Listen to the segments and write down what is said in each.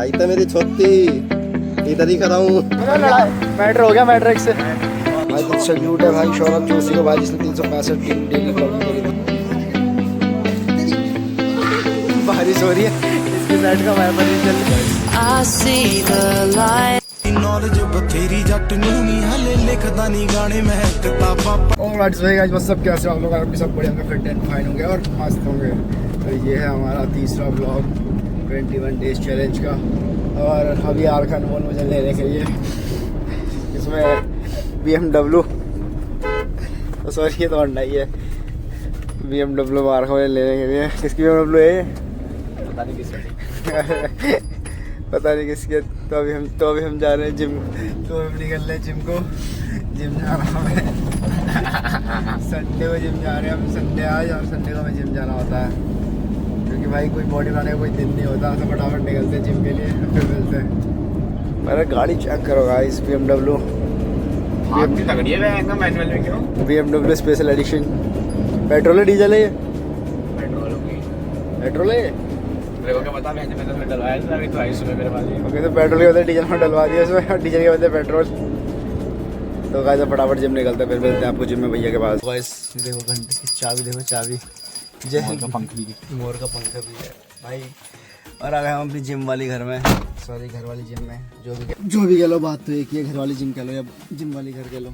आई तो मेरी छोटी इधर ही खड़ा हूँ। मैटर हो गया मैट्रिक से। भाई तो सल्यूट है भाई शौरभ जोशी को भाई जिसने 365 दिन डेली ब्लॉगिंग करी थी। बारिश हो रही है इसकी साइड का वाइपर नहीं चल रहा। नॉलेज बथेरी जट नूं नहीं हले लिखदा नहीं गाने मैं किताबां। और व्हाट्स भाई गाइस, सब कैसे आप लोग? आप सब बढ़िया फिट एंड फाइन होंगे और मस्त होंगे। तो ये है हमारा तीसरा ब्लॉग 21 डेज चैलेंज का। और अभी आ रखा अनमोल मुझे लेने के लिए, इसमें BMW सॉरी ये तो होंडा ही है। BMW मार रखा मुझे लेने के लिए। किसकी BMW है ये? पता नहीं किसकी पता नहीं किसके। तो अभी हम जा रहे हैं जिम। तो हम निकल रहे हैं जिम जा रहा है संडे को जिम जा रहे हैं हम। संडे आज और संडे को हमें जिम जाना होता है क्योंकि भाई कोई बॉडी बनाने का कोई दिन नहीं होता। तो फटाफट निकलते हैं जिम के लिए, फिर मिलते हैं। मेरा गाड़ी चेक करो guys, BMW special edition. Petrol है डीजल है? ये पेट्रोल है। क्या पता, मैंने तो डलवाया था अभी तो 250 मेरे पास। ओके, तो पेट्रोल के बदले डीजल में डलवा दिया इसमें, और डीजल के बदले पेट्रोल। तो गाइस फटाफट जिम निकलते हैं, फिर मिलते हैं आपको जिम में भैया के पास। गाइस देखो घंटे की चाबी, देखो चाबी मोर का पंख भी मोर का पंख भी है भाई। और आ गए हम अपनी जिम वाली घर में, सॉरी घर वाली जिम में। जो भी कह लो, बात तो एक ही है, घर वाली जिम कह लो या जिम वाली घर कह लो।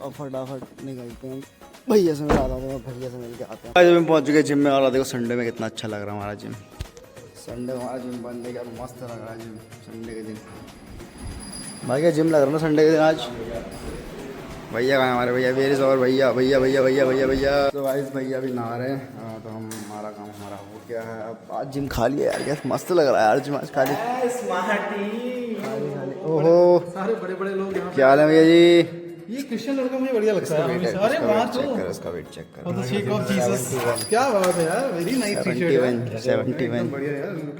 और फटाफट निकलते हैं, भैया से मिल आता हूँ, भैया से मिल के आते हैं। जब हम पहुँच चुके जिम में। और देखो संडे में कितना अच्छा लग रहा है हमारा जिम। संडे हमारा जिम बंद है, क्या मस्त लग रहा है जिम संडे के दिन। भाई क्या जिम लग रहा है ना संडे के दिन आज। भैया कहाँ हमारे भैया? वेर और भैया भैया भैया भैया भैया भैया। तो भाई भैया भी नहा रहे हैं। तो हम हमारा काम हमारा हो गया है। अब आज जिम खा लिया यार, क्या मस्त लग रहा है यार जिम आज खाली। ओहो सारे बड़े बड़े लोग यहाँ। क्या हाल है भैया जी? ये क्रिश्चियन लड़का मुझे बढ़िया लगता है। अरे वाह, तो इसका वेट चेक कर। द शेक ऑफ जीसस, क्या बात है यार, वेरी नाइस टी-शर्ट।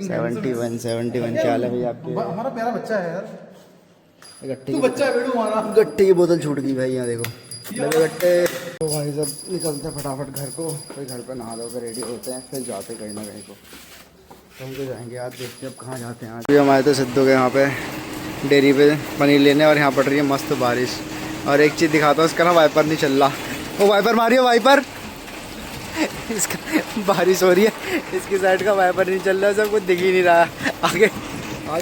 71 क्या हाल है भैया आपके? हमारा प्यारा बच्चा है यार। गट्टे तू बच्चा है बेटू हमारा। गट्टे की बोतल छूट गई भाई, यहाँ देखो लगे गट्टे। तो भाई सब निकलते हैं फटाफट घर को, फिर घर पे नहा धो कर रेडी होते हैं, फिर जाते कहीं ना कहीं को। तो हम तो जाएंगे आज, देखते हैं अब कहाँ जाते हैं आज। अभी हम आए थे सिद्धू के यहाँ पे डेयरी पे पनीर लेने, और यहाँ पड़ रही है मस्त बारिश। और एक चीज़ दिखाता हूँ, इसका ना वाइपर नहीं चल रहा। वो वाइपर मारियो वाइपर इसका बारिश हो रही है, इसकी साइड का वाइपर नहीं चल रहा है, सब कुछ दिख ही नहीं रहा है। आगे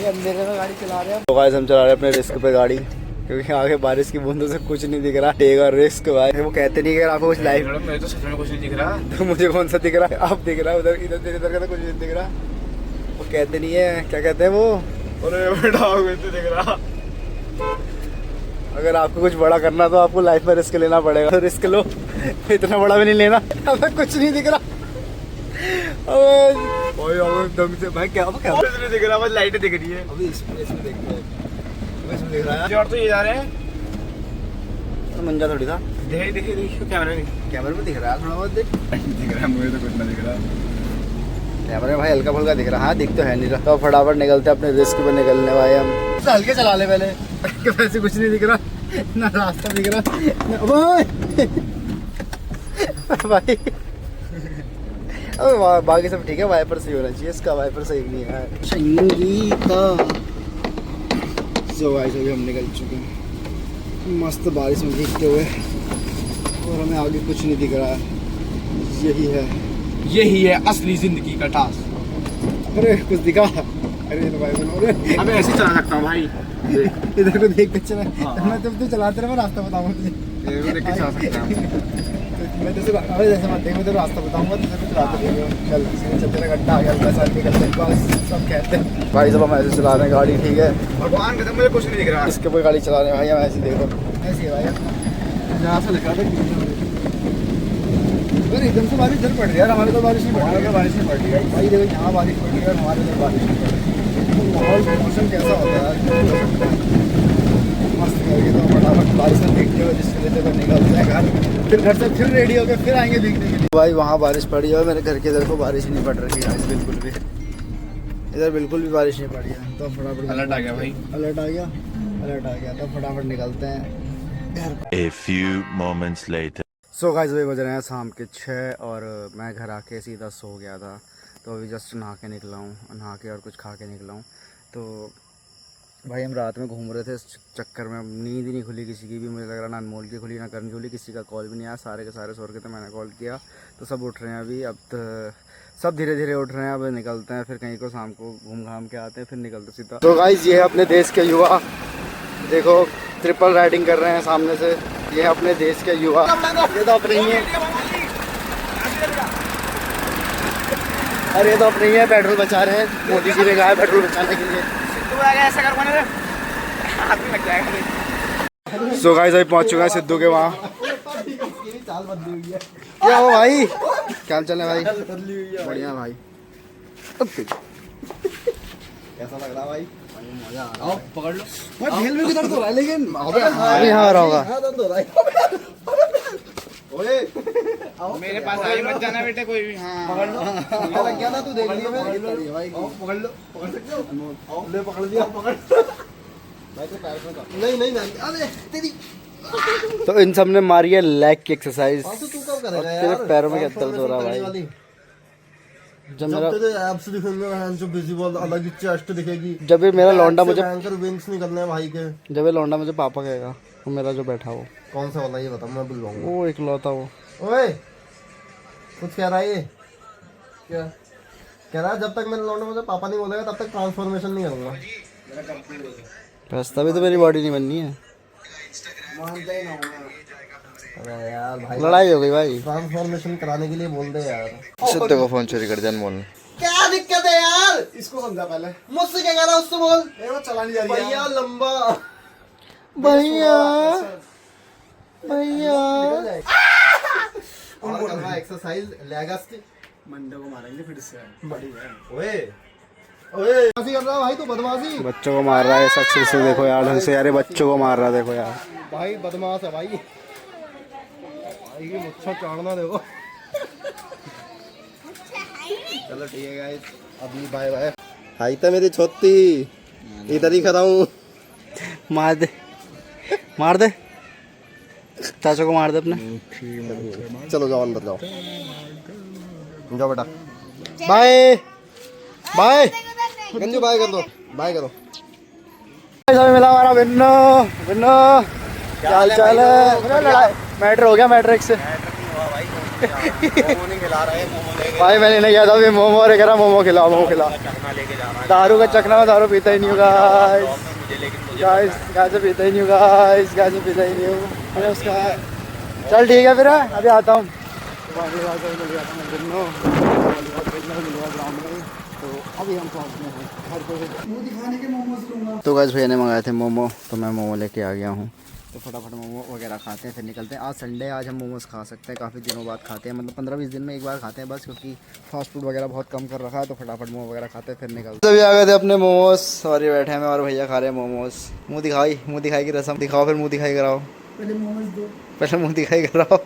अंधेरे में गाड़ी चला रहे हैं। तो गाइस हम चला रहे हैं अपने रिस्क पे गाड़ी, क्योंकि आगे बारिश की बूंदों से कुछ नहीं दिख रहा। टेक और रिस्क भाई, वो कहते नहीं कि आपको कुछ लाइफ। मेरे तो सच में कुछ नहीं दिख रहा। तो मुझे कौन सा दिख रहा है? आप दिख रहा है उधर, इधर इधर का तो कुछ नहीं दिख रहा। वो कहते नहीं है, क्या कहते हैं वो? अरे बेटा तो दिख रहा। अगर आपको कुछ बड़ा करना तो आपको लाइफ में रिस्क लेना पड़ेगा। तो रिस्क लो, इतना बड़ा भी नहीं लेना। अब कुछ नहीं दिख रहा। दम से भाई क्या नहीं दिख रहा, बस लाइटें दिख रही है। अभी इसमें देखते हैं, इसमें दिख रहा है। और तो ये जा रहे हैं तो मंजा थोड़ी था। देखिए कैमरे में। कैमरे में दिख रहा है थोड़ा बहुत। दिख रहा है, मुझे तो कुछ नहीं दिख रहा। कैमरे में भाई हल्का फुल्का दिख रहा है। हाँ दिख तो है नहीं रहा। तो फटाफट निकलते अपने रिस्क पे निकलने भाई हम। तो हल्के चला ले पहले, वैसे कुछ नहीं दिख रहा, ना रास्ता दिख रहा भाई। अब बाकी सब ठीक है, वाइपर सही होना चाहिए, इसका वाइपर सही नहीं है। जो भाई सभी हम निकल चुके हैं मस्त बारिश में भीगते हुए, और हमें आगे कुछ नहीं दिख रहा है। यही है असली जिंदगी का टास्क। अरे कुछ दिखा। अरे तो भाई बोलो, अब ऐसे चला सकता हूँ भाई। इधर को देख के चला। मैं जब तू चलाते रहे मैं रास्ता बताऊंगा तुझे। देख के चला सकता हूँ। मैं तुझे जैसे मत देख, मैं तेरे रास्ता बताऊंगा, तुझे चलाते रहेगा। चल तेरा गड्ढा आ गया, पैसा निकलते हैं बस, सब कहते हैं भाई। सब हम ऐसे चला रहे हैं गाड़ी, ठीक है। भगवान कसम मुझे कुछ नहीं दिख रहा। इसके ऊपर गाड़ी चला रहे हैं भाई हम, ऐसे देखो ऐसे है भाई। जहाँ से लिखा था अगर एकदम से बारिश इधर पड़ रही है यार, हमारे तो बारिश नहीं पड़ रही है। बारिश नहीं पड़ रही है भाई, देखो यहाँ बारिश पड़ रही है और हमारे इधर बारिश नहीं पड़ रही है। माहौल मौसम कैसा होता है मस्त करके। तो फटाफट बारिश में भीगते हुए जिसके लिए तो निकलते हैं घर, फिर घर से फिर रेडी होकर फिर आएंगे भीगने के लिए। भाई वहाँ बारिश पड़ी है, मेरे घर के इधर को बारिश नहीं पड़ रही है बिल्कुल भी। इधर बिल्कुल भी बारिश नहीं पड़ी है। तो फटाफट अलर्ट आ गया भाई। अलर्ट आ गया। तो फटाफट निकलते हैं घर। A few moments later. So guys वही बज रहे हैं शाम के 6, और मैं घर आके सीधा सो गया था। तो अभी जस्ट नहा के निकला हूँ, नहा के और कुछ खा के निकला हूँ। तो भाई हम रात में घूम रहे थे इस चक्कर में, नींद ही नहीं खुली किसी की भी, मुझे लग रहा ना अनमोल की खुली ना करण की खुली, किसी का कॉल भी नहीं आया, सारे के सारे सो रहे थे। मैंने कॉल किया तो सब उठ रहे हैं अभी, अब तो सब धीरे धीरे उठ रहे हैं। अब निकलते हैं फिर कहीं को, शाम को घूम घाम के आते हैं, फिर निकलते सीधा। तो गाइस ये है अपने देश के युवा, देखो ट्रिपल राइडिंग कर रहे हैं सामने से, ये है अपने देश के युवा। ये तो अपने ही है, अरे ये तो अपने ही है, पेट्रोल बचा रहे हैं, मोदी जी ने कहा है पेट्रोल बचाने के लिए। सो गाइस अभी पहुंच चुका है सिद्धू के वहाँ। क्या हो भाई, क्या चल रहा है भाई? बढ़िया भाई। कैसा लग रहा भाई? मजा आ रहा है। पकड़ लो। मैं झेल में किधर तो रहा है, लेकिन अभी हाँ रहा होगा। मेरे पास आई मत जाना बेटे कोई भी। हाँ पकड़ लो। लग गया ना, तू देख लिया भाई। पकड़ लो, पकड़ सकते हो? ले पकड़ लिया, पकड़। भाई तो पैर में था। नहीं अरे तेरी। तो इन सब ने मारी है लेग की एक्सरसाइज। तू कब करेगा तेरे यार? पैरों में क्या दर्द हो रहा है भाई? जब मेरा तेरे एब्स दिखेंगे, हैंड्स विजिबल, अलग ही चेस्ट दिखेगी। जब ये मेरा लौंडा मुझे, एंकर विंग्स निकलने हैं भाई के। जब ये लौंडा मुझे पापा कहेगा, वो मेरा जो बैठा हो कौन सा वाला ये बता, मैं भूल जाऊंगा। वो इकलौता वो। ओए कुछ कह रहा है ये? क्या कह रहा है? जब तक मेरा लौंडा मुझे पापा नहीं बोलेगा तब तक ट्रांसफॉर्मेशन नहीं करूंगा। बस तभी तो मेरी बॉडी नहीं बननी है। अरे यार भाई लड़ाई हो गई भाई। ट्रांसफॉर्मेशन कराने के लिए बोल दे यार। सिद्धू को फोन चोरी कर जान बोल। क्या दिक्कत है यार? इसको समझा पहले। मुझसे क्या कह रहा है उससे बोल। वो चला नहीं जा रही है। भैया लंबा भैया भैया और कर रहा एक्सरसाइज लेगस मंडे को मारेंगे फिर से। ओए ओए बदमाशी कर रहा है भाई, तू बदमाशी। बच्चों को मार रहा है सक्सेस से, देखो यार ढंग से यार, ये बच्चों को मार रहा है देखो यार। भाई बदमाश है भाई, भाई मुझसे चाड़ना देखो। चलो ठीक है गाइस, अभी बाय बाय। हाई तो मेरी छोटी इधर ही खड़ा हूँ। मार दे मार दे, चाचा को मार दे अपने। चलो जाओ अंदर जाओ, जाओ बेटा। बाय बाय गंजू बाय कर दो, बाय करो। समय मिला हमारा बिन्नो। बिन्नो क्या हाल चाल है? लड़ाई मैटर हो गया मैट्रिक्स से भाई। मैंने नहीं कहा था अभी मोमो, और कह रहा मोमो खिलाओ, मोमो खिलाओ। दारू का चखना में दारू पीता ही नहीं होगा गाइस, गाइस पीता ही नहीं होगा गाइस, गाइस पीता ही नहीं होगा उसका। चल ठीक है फिर, अभी आता हूँ। अभी हम पहुँचते हैं घर पे। मुँह दिखाने के मोमोज लूँगा। तो गाइस भैया ने मंगाए थे मोमो, तो मैं मोमो लेके आ गया हूँ। तो फटाफट मोमो वगैरह खाते हैं फिर निकलते हैं। आज संडे, आज हम मोमोज खा सकते हैं, काफ़ी दिनों बाद खाते हैं, मतलब 15-20 दिन में एक बार खाते हैं बस, क्योंकि फास्ट फूड वगैरह बहुत कम कर रखा है। तो फटाफट मोमो वगैरह खाते हैं फिर निकलते हैं। सभी आ गए थे अपने मोमोज, सॉरी बैठे हैं मैं और भैया खा रहे हैं मोमोज। मुँह दिखाई की रस्म दिखाओ, फिर मुँह दिखाई कराओ। पहले मुँह दिखाई कराओ।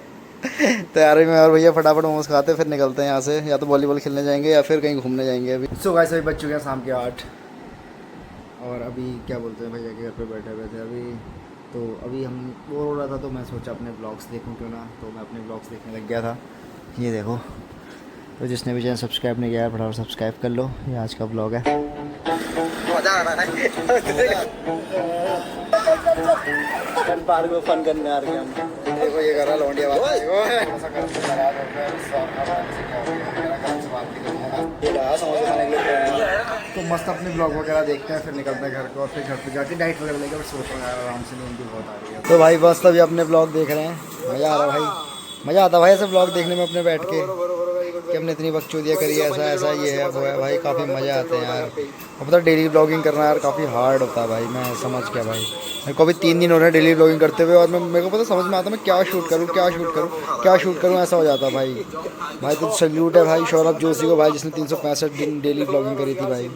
तैयारी में और भैया फटाफट मोमोज खाते हैं फिर निकलते हैं यहाँ से, या तो वॉलीबॉल खेलने जाएंगे या फिर कहीं घूमने जाएंगे। अभी सो गाइस अभी बज चुके हैं शाम के 8, और अभी क्या बोलते हैं भैया के घर पे बैठे हुए थे अभी। तो अभी हम बोर हो रहा था, तो मैं सोचा अपने ब्लॉग्स देखूं क्यों ना, तो मैं अपने ब्लॉग्स देखने लग गया था। ये देखो, तो जिसने भी चैनल सब्सक्राइब नहीं किया है फटाफट सब्सक्राइब कर लो। ये आज का ब्लॉग है। मज़ा आ रहा है पार्क में फन करने आ रहे हैं हम। देखो ये कर रहा लौंडिया बात, ऐसा करके लगा दो तो मस्त अपने ब्लॉग वगैरह देखते हैं, फिर निकलते हैं घर को, और फिर घर पे जाके डाइट वगैरह लेकर सोच रहा है आराम से, नींद भी बहुत आ रही है। तो भाई बस अभी अपने ब्लॉग देख रहे हैं, मज़ा आ रहा है भाई, मज़ा आता है भाई ऐसे ब्लॉग देखने में अपने बैठ के, कि हमने इतनी बकचोदियाँ करी है, ऐसा ऐसा ये है वो है भाई, काफ़ी मज़ा आते हैं यार। अब पता डेली ब्लॉगिंग करना यार काफ़ी हार्ड होता है भाई, मैं समझ गया भाई। मेरे को अभी 3 दिन हो रहे हैं डेली ब्लॉगिंग करते हुए, और मेरे को पता समझ में आता है मैं क्या शूट करूँ, ऐसा हो जाता भाई। तो सल्यूट है भाई सौरभ जोशी को भाई, जिसने 365 दिन डेली ब्लॉगिंग करी थी भाई।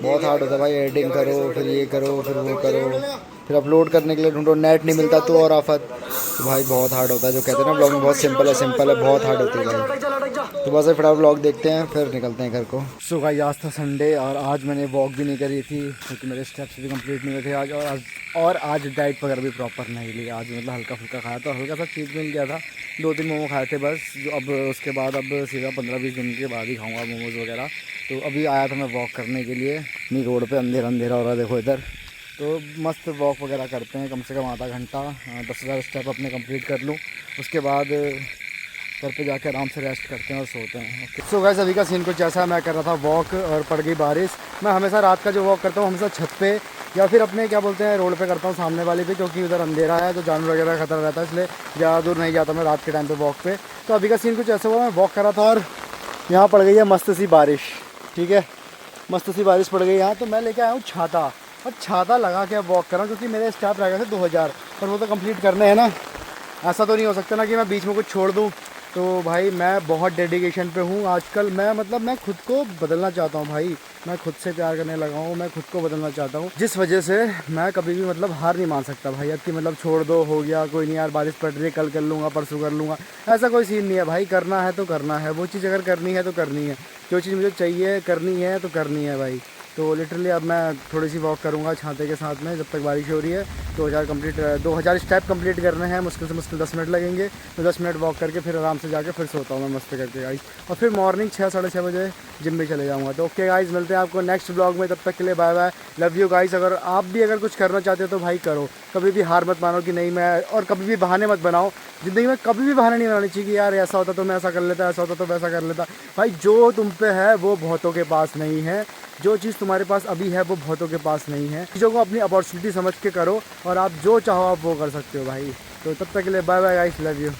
बहुत हार्ड होता है भाई, एडिटिंग करो, फिर ये करो, फिर वो करो, फिर अपलोड करने के लिए ढूंढो, नेट नहीं मिलता तो और आफत। तो भाई बहुत हार्ड होता है। जो कहते हैं ना ब्लॉगिंग बहुत सिंपल है, बहुत हार्ड होती है भाई। तो बस फटाफट व्लॉग देखते हैं फिर निकलते हैं घर को। सो गाइस आज था संडे और आज मैंने वॉक भी नहीं करी थी क्योंकि मेरे स्टेप्स भी कंप्लीट नहीं हुए थे आज। और आज डाइट वगैरह भी प्रॉपर नहीं ली। आज मतलब हल्का फुल्का खाया, तो हल्का सा चीज़ मिल गया था, 2-3 मोमो खाए थे बस। जो अब उसके बाद अब सीधा 15-20 दिन के बाद ही खाऊंगा मोमोज़ वगैरह। तो अभी आया था मैं वॉक करने के लिए, अपनी रोड पे अंधेरा अंधेरा हो रहा है देखो इधर। तो मस्त वॉक वगैरह करते हैं, कम से कम आधा घंटा, 10,000 स्टेप अपने कंप्लीट कर लूँ। उसके बाद घर पे जाके आराम से रेस्ट करते हैं और सोते हैं। सो गाइस अभी का सीन कुछ ऐसा है, मैं कर रहा था वॉक और पड़ गई बारिश। मैं हमेशा रात का जो वॉक करता हूँ हमेशा छत पे या फिर अपने क्या बोलते हैं रोड पे करता हूँ, सामने वाली पे, क्योंकि उधर अंधेरा है तो जानवर वगैरह का खतरा रहता है, इसलिए ज़्यादा दूर नहीं जाता मैं रात के टाइम पे वॉक पे। तो अभी का सीन कुछ ऐसा हुआ, मैं वॉक कर रहा था और यहाँ पड़ गई है मस्त सी बारिश। ठीक है, मस्त सी बारिश पड़ गई यहाँ, तो मैं लेके आया हूँ छाता, और छाता लगा के वॉक कर रहा हूँ क्योंकि मेरे स्टेप रह गए थे 2000, पर वो तो कंप्लीट करने हैं ना। ऐसा तो नहीं हो सकता ना कि मैं बीच में कुछ छोड़ दूँ। तो भाई मैं बहुत डेडिकेशन पे हूँ आजकल। मैं खुद को बदलना चाहता हूँ भाई, मैं खुद से प्यार करने लगा हूँ, मैं खुद को बदलना चाहता हूँ, जिस वजह से मैं कभी भी मतलब हार नहीं मान सकता भाई। अब कि मतलब छोड़ दो, हो गया, कोई नहीं यार बारिश पड़ रही है, कल कर लूँगा, परसों कर लूँगा, ऐसा कोई सीन नहीं है भाई। करना है तो करना है, वो चीज़ अगर करनी है तो करनी है, जो चीज़ मुझे चाहिए करनी है तो करनी है भाई। तो लिटरली अब मैं थोड़ी सी वॉक करूँगा छाते के साथ में जब तक बारिश हो रही है। 2000 स्टेप कंप्लीट करने हैं, मुश्किल से मुश्किल 10 मिनट लगेंगे। तो 10 मिनट वॉक करके फिर आराम से जाके फिर सोता हूँ मैं मस्त करके गाइस, और फिर मॉर्निंग 6-6:30 बजे जिम में चले जाऊँगा। तो ओके गाइस, मिलते हैं आपको नेक्स्ट ब्लॉग में, तब तक के लिए bye bye, love you guys. अगर आप भी अगर कुछ करना चाहते हो तो भाई करो, कभी भी हार मत मानो कि नहीं मैं, और कभी भी बहाने मत बनाओ। ज़िंदगी में कभी भी बहाने नहीं बनानी चाहिए कि यार ऐसा होता तो मैं ऐसा कर लेता, ऐसा होता तो वैसा कर लेता। भाई जो तुम पे है वो बहुतों के पास नहीं है, जो चीज़ तुम्हारे पास अभी है वो बहुतों के पास नहीं है। चीज़ों को अपनी अपॉर्चुनिटी समझ के करो और आप जो चाहो आप वो कर सकते हो भाई। तो तब तक के लिए bye bye guys, love you.